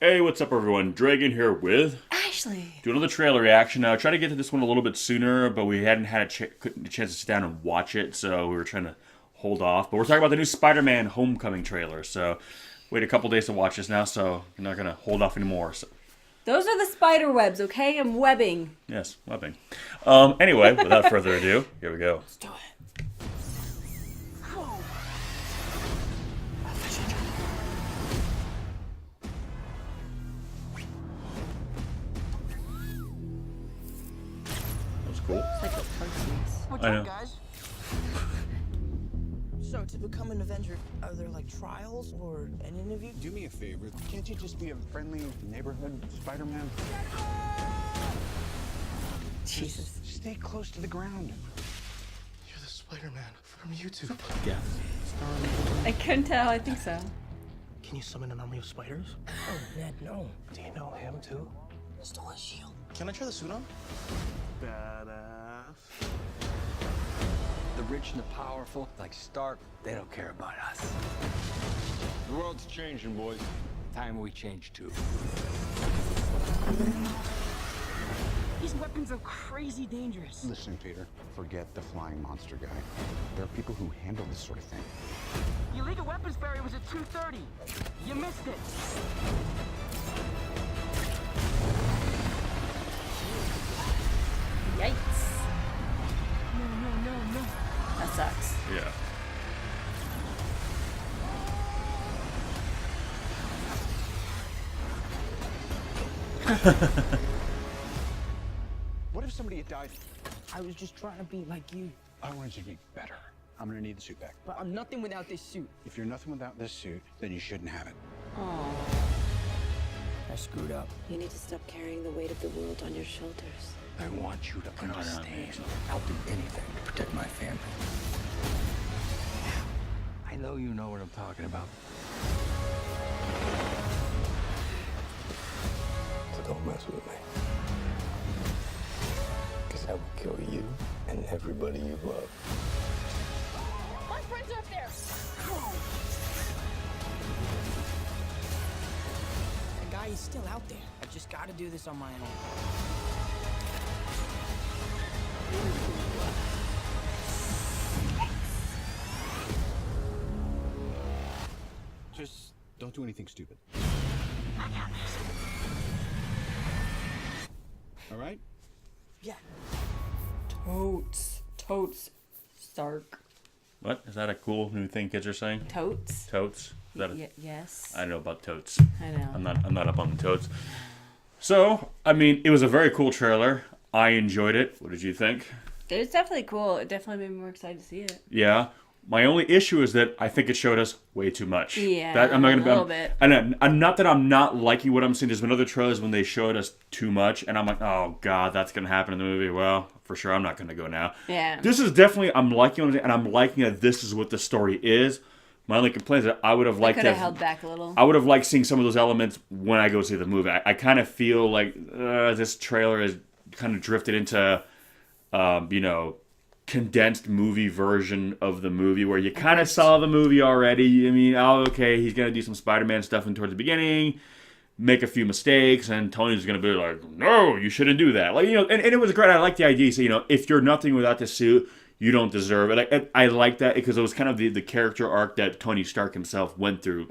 Hey, what's up, everyone? Dragon here with Ashley. do another trailer reaction. Now, I tried to get to this one a little bit sooner, but we hadn't had a chance to sit down and watch it, so we were trying to hold off. But we're talking about the new Spider-Man Homecoming trailer, so wait a couple days to watch this now, so I'm not gonna hold off anymore. So, Those are the spider webs, okay? I'm webbing. yes, webbing. Anyway, without further ado, here we go. Let's do it. That was cool. It's like a Parsons. What's I up, know. guys? So, to become an Avenger, are there like trials or an interview? Do me a favor. Can't you just be a friendly neighborhood Spider-Man? Jesus. Stay close to the ground. You're the Spider-Man from YouTube. Yeah. I couldn't tell. I think so. Can you summon an army of spiders? Oh, Ned, no. Do you know him too? Stole his shield. Can I try the suit on? Badass. The rich and the powerful, like Stark, they don't care about us. The world's changing, boys. Time we change too. These weapons are crazy dangerous. Listen, Peter, forget the flying monster guy. There are people who handle this sort of thing. The illegal weapons barrier was at 2:30. You missed it. Yikes. No. That sucks. Yeah. What if somebody had died? I was just trying to be like you, I wanted you to be better. I'm gonna need the suit back. but I'm nothing without this suit. If you're nothing without this suit, then you shouldn't have it. Oh. I screwed up. You need to stop carrying the weight of the world on your shoulders. I want you to understand. I'll do anything to protect my family. I know you know what I'm talking about. So don't mess with me. Because I will kill you and everybody you love. My friends are up there! The guy is still out there. I just gotta do this on my own. Just don't do anything stupid. I got this. All right? Yeah. Totes. Stark. What? Is that a cool new thing kids are saying? Totes. Totes? Is that Yes. I know about totes. I know. I'm not up on the totes. So, I mean, it was a very cool trailer. I enjoyed it. What did you think? It was definitely cool. It definitely made me more excited to see it. Yeah. My only issue is that I think it showed us way too much. Yeah, That, I'm not gonna, a little bit. And I'm not that I'm not liking what I'm seeing. There's been other trailers when they showed us too much, and I'm like, oh god, that's gonna happen in the movie. Well, for sure, I'm not gonna go now. Yeah. This is definitely I'm liking it, and I'm liking that this is what the story is. My only complaint is that I would have liked Could to have held back a little. I would have liked seeing some of those elements when I go see the movie. I kind of feel like this trailer is kind of drifted into, condensed movie version of the movie where you kind of saw the movie already. I mean, oh, okay, he's going to do some Spider-Man stuff towards the beginning, make a few mistakes, and Tony's going to be like, no, you shouldn't do that. Like, and it was great. I like the idea. So, if you're nothing without the suit, you don't deserve it. I like that because it was kind of the character arc that Tony Stark himself went through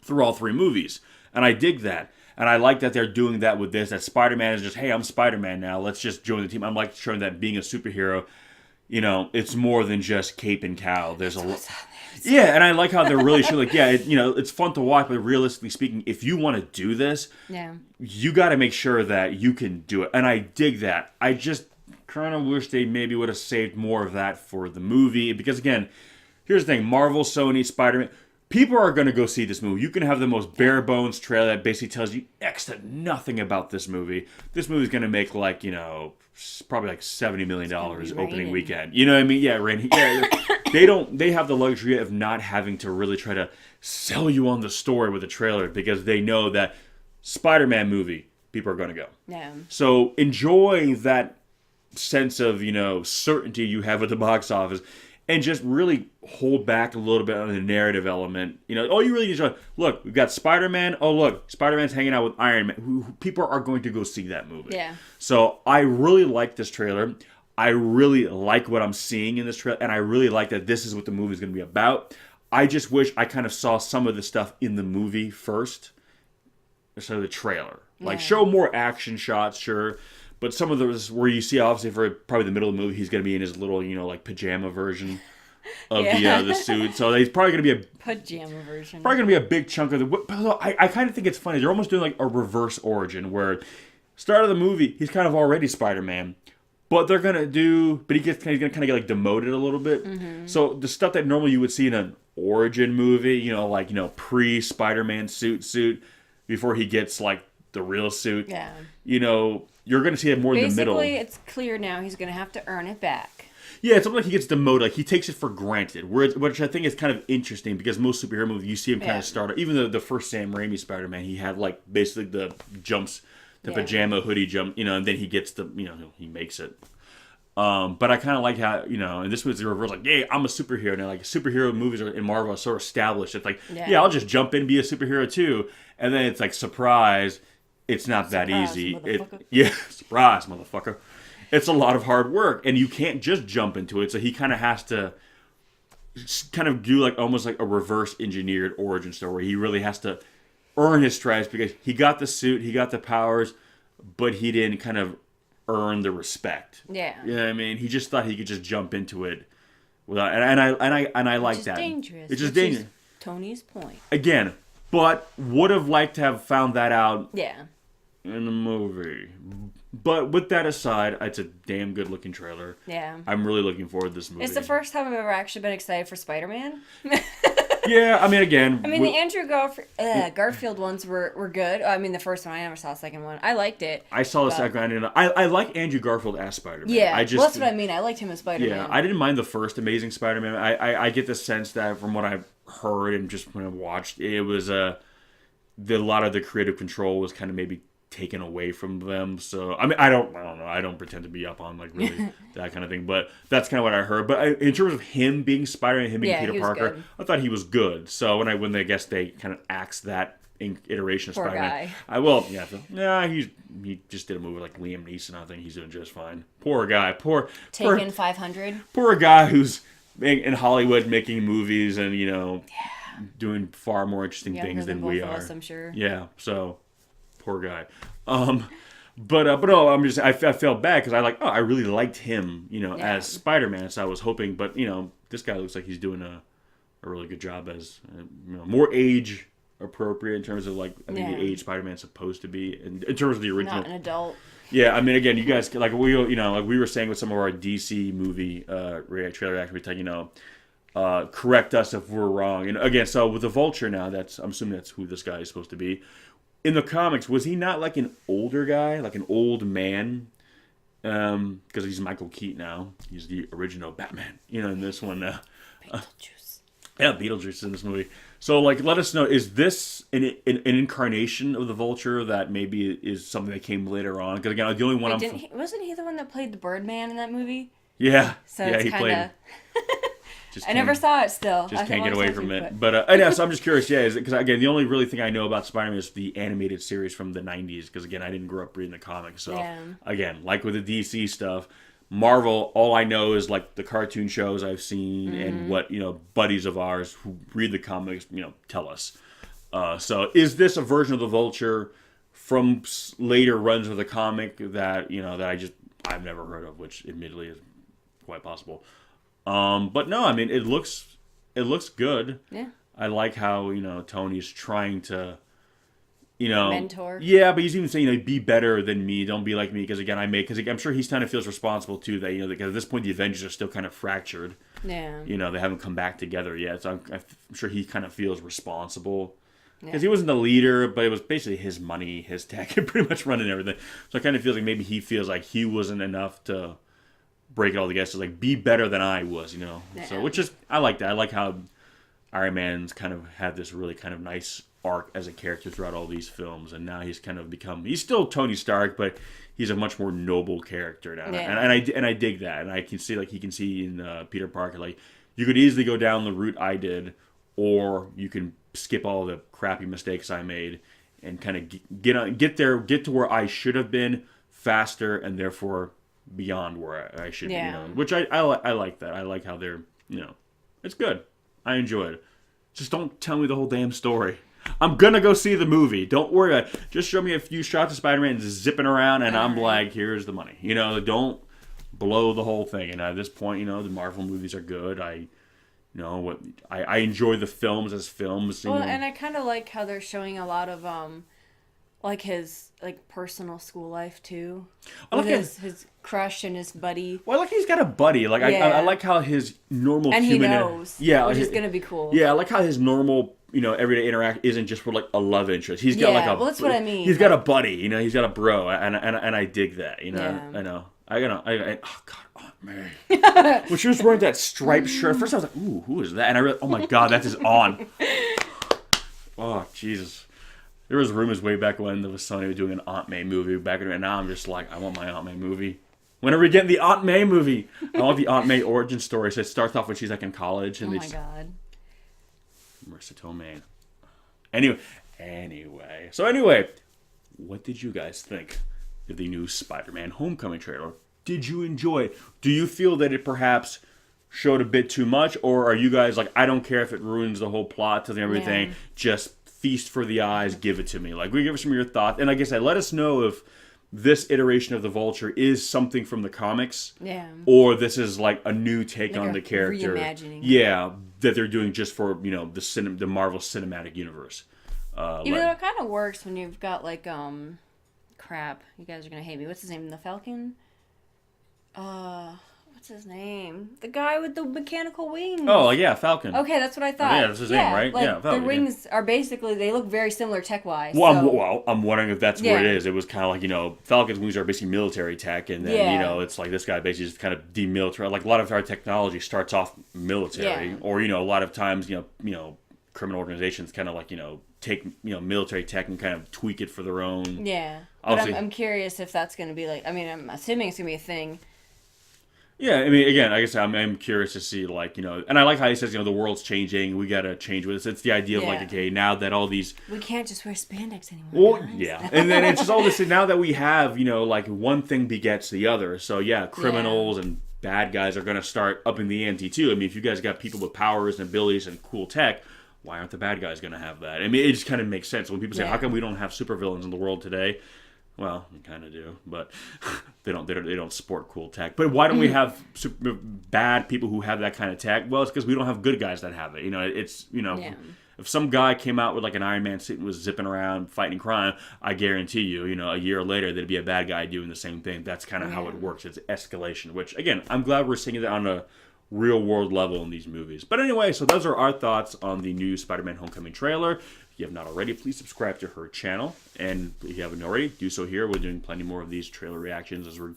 through all three movies. And I dig that. And I like that they're doing that with this, that Spider-Man is just, hey, I'm Spider-Man now. Let's just join the team. I'm like showing that being a superhero, it's more than just cape and cowl. There's a lot. Yeah, and I like how they're really showing, it's fun to watch, but realistically speaking, if you want to do this, you got to make sure that you can do it. And I dig that. I just kind of wish they maybe would have saved more of that for the movie. Because, again, here's the thing. Marvel, Sony, Spider-Man, people are going to go see this movie. You can have the most bare bones trailer that basically tells you next to nothing about this movie. This movie's going to make probably like $70 million opening weekend. You know what I mean? Yeah, rain. Yeah, they have the luxury of not having to really try to sell you on the story with a trailer because they know that Spider-Man movie, people are going to go. Yeah. So enjoy that sense of, certainty you have at the box office and just really hold back a little bit on the narrative element. You know, all you really need to look, we've got Spider-Man. Oh, look, Spider-Man's hanging out with Iron Man. Who people are going to go see that movie. Yeah. So I really like this trailer. I really like what I'm seeing in this trailer, and I really like that this is what the movie's going to be about. I just wish I kind of saw some of the stuff in the movie first, instead of the trailer. Like, show more action shots, sure. But some of those where you see, obviously, for probably the middle of the movie, he's going to be in his little, you know, like pajama version of the suit. So he's probably going to be a pajama version. Probably going to be a big chunk of the. But I kind of think it's funny. They're almost doing like a reverse origin where start of the movie he's kind of already Spider-Man, but they're going to do. But he's going to kind of get like demoted a little bit. Mm-hmm. So the stuff that normally you would see in an origin movie, you know, like pre Spider-Man suit before he gets like the real suit. Yeah. You know. You're going to see it more in the middle. Basically, it's clear now he's going to have to earn it back. Yeah, it's almost like he gets demoted. Like, he takes it for granted, which I think is kind of interesting because most superhero movies, you see him kind of start. Even the first Sam Raimi Spider-Man, he had, like, basically the jumps, the pajama hoodie jump, you know, and then he gets the, you know, he makes it. But I kind of like how, you know, and this was the reverse, like, yeah, I'm a superhero now. Like, superhero movies in Marvel are sort of established. It's like, yeah, I'll just jump in and be a superhero too. And then it's like, surprise. It's not that easy. Surprise, motherfucker. It's a lot of hard work, and you can't just jump into it. So he kind of has to kind of do like almost like a reverse engineered origin story. He really has to earn his stripes because he got the suit, he got the powers, but he didn't kind of earn the respect. Yeah. You know what I mean? He just thought he could just jump into it without, and I like that. Dangerous. It's just dangerous. Tony's point. Again, but would have liked to have found that out. Yeah. In the movie. But with that aside, it's a damn good looking trailer. Yeah. I'm really looking forward to this movie. It's the first time I've ever actually been excited for Spider-Man. Yeah, I mean, again. The Andrew Garfield ones were good. I mean, the first one, I never saw the second one. I liked it. I saw the second one. I like Andrew Garfield as Spider-Man. Yeah, well, that's what I mean. I liked him as Spider-Man. Yeah, I didn't mind the first Amazing Spider-Man. I get the sense that from what I've heard and just when I watched, it was a lot of the creative control was kind of maybe taken away from them. So I mean, I don't know. I don't pretend to be up on like really that kind of thing, but that's kind of what I heard. But in terms of him being Spider-Man, him being Peter Parker, good. I thought he was good. So when they guess they kind of axed that iteration of Poor Spider-Man, guy. he just did a movie like Liam Neeson. I think he's doing just fine. Poor guy. Taken 500. Poor guy who's in Hollywood making movies and doing far more interesting things than we are. Us, I'm sure. Yeah. So. Poor guy. But no, I felt bad because I really liked him, as Spider-Man. So I was hoping, but this guy looks like he's doing a really good job as more age appropriate in terms of like I think the age Spider-Man's supposed to be in terms of the original. Not an adult. Yeah, I mean, again, you guys like we were saying with some of our DC movie trailer reaction, correct us if we're wrong. And again, so with the Vulture now, I'm assuming that's who this guy is supposed to be. In the comics, was he not like an older guy, like an old man? Because he's Michael Keaton now. He's the original Batman. In this one. Beetlejuice. Beetlejuice in this movie. So, let us know, is this an incarnation of the Vulture that maybe is something that came later on? Because, again, the only one wasn't he the one that played the Birdman in that movie? Yeah. So yeah, he played. I never saw it still. Just can't get away from it. But so I'm just curious, because again, the only really thing I know about Spider-Man is the animated series from the 90s, because again, I didn't grow up reading the comics. So again, like with the DC stuff, Marvel, all I know is like the cartoon shows I've seen and what, buddies of ours who read the comics, tell us. So is this a version of the Vulture from later runs of the comic that, that I've never heard of, which admittedly is quite possible. But no, I mean, it looks good. Yeah. I like how, Tony's trying to, mentor. Yeah, but he's even saying, be better than me. Don't be like me. Because again, I'm sure he kind of feels responsible too that, because at this point the Avengers are still kind of fractured. Yeah. They haven't come back together yet. So I'm sure he kind of feels responsible. Because he wasn't the leader, but it was basically his money, his tech, and pretty much running everything. So I kind of feel like maybe he feels like he wasn't enough to break it all together. So be better than I was, Yeah. So which is I like that. I like how Iron Man's kind of had this really kind of nice arc as a character throughout all these films, and now he's kind of he's still Tony Stark, but he's a much more noble character now. Yeah. And I dig that, and I can see he can see in Peter Parker You could easily go down the route I did, or you can skip all the crappy mistakes I made and kind of get to where I should have been faster, and therefore beyond where I should be. Which I like that. I like how they're, it's good. I enjoy it. Just don't tell me the whole damn story. I'm gonna go see the movie. Don't worry about it. Just show me a few shots of Spider-Man zipping around, and I'm like, here's the money. Don't blow the whole thing. And at this point, the Marvel movies are good. I enjoy the films as films. Well, and I kind of like how they're showing a lot of like his personal school life too, with his crush and his buddy. Well, he's got a buddy. I like how his normal and human, he knows, which is gonna be cool. Yeah, I like how his normal everyday interact isn't just for a love interest. He's got well, that's what I mean. He's got a buddy. He's got a bro, and I dig that. I know. Oh God, Aunt May. When she was wearing that striped shirt, at first I was like, ooh, who is that? And I realized, oh my God, that's his aunt. Oh Jesus. There was rumors way back when there was Sony doing an Aunt May movie back in, and now I'm just like, I want my Aunt May movie. When are we getting the Aunt May movie? I want the Aunt May origin story. So it starts off when she's in college, and oh my God. Marissa Tomei. Anyway, what did you guys think of the new Spider-Man Homecoming trailer? Did you enjoy it? Do you feel that it perhaps showed a bit too much, or are you guys like, I don't care if it ruins the whole plot and everything, just feast for the eyes, give it to me? We give us some of your thoughts, and like I said, let us know if this iteration of the Vulture is something from the comics, or this is a new take on the character, reimagining. That they're doing just for the Marvel Cinematic Universe. Even though it kind of works when you've got crap. You guys are gonna hate me. What's his name? The Falcon. What's his name? The guy with the mechanical wings. Oh, yeah, Falcon. Okay, that's what I thought. Yeah, that's his name, right? Falcon, the wings are basically, they look very similar tech-wise. Well, I'm wondering if that's what it is. It was kind of Falcon's wings are basically military tech, and then, it's this guy basically just kind of demilitarized. A lot of our technology starts off military, or, a lot of times, criminal organizations kind of take, military tech and kind of tweak it for their own. Yeah. But I'm curious if that's going to be I'm assuming it's going to be a thing. Yeah, again, I guess I'm curious to see, and I like how he says, the world's changing, we gotta change with this. It's the idea of, okay, now that all these... We can't just wear spandex anymore, well, guys. Yeah, and then it's just all this, now that we have, one thing begets the other, so criminals and bad guys are gonna start upping the ante, too. If you guys got people with powers and abilities and cool tech, why aren't the bad guys gonna have that? It just kind of makes sense. When people say, how come we don't have supervillains in the world today? Well, we kind of do, but they don't sport cool tech. But why don't we have bad people who have that kind of tech? Well, it's because we don't have good guys that have it. If some guy came out with an Iron Man suit and was zipping around fighting crime, I guarantee you, a year later there'd be a bad guy doing the same thing. That's kind of how it works. It's escalation. Which again, I'm glad we're seeing it on a real world level in these movies. But anyway, so those are our thoughts on the new Spider-Man Homecoming trailer. If you have not already, please subscribe to her channel. And if you haven't already, do so here. We're doing plenty more of these trailer reactions as we're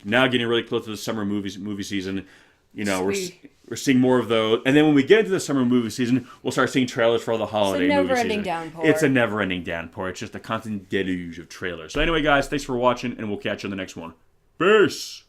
now getting really close to the summer movie season. We're seeing more of those. And then when we get into the summer movie season, we'll start seeing trailers for all the holiday movie season. It's a never-ending downpour. It's a never-ending downpour. It's just a constant deluge of trailers. So anyway, guys, thanks for watching, and we'll catch you on the next one. Peace!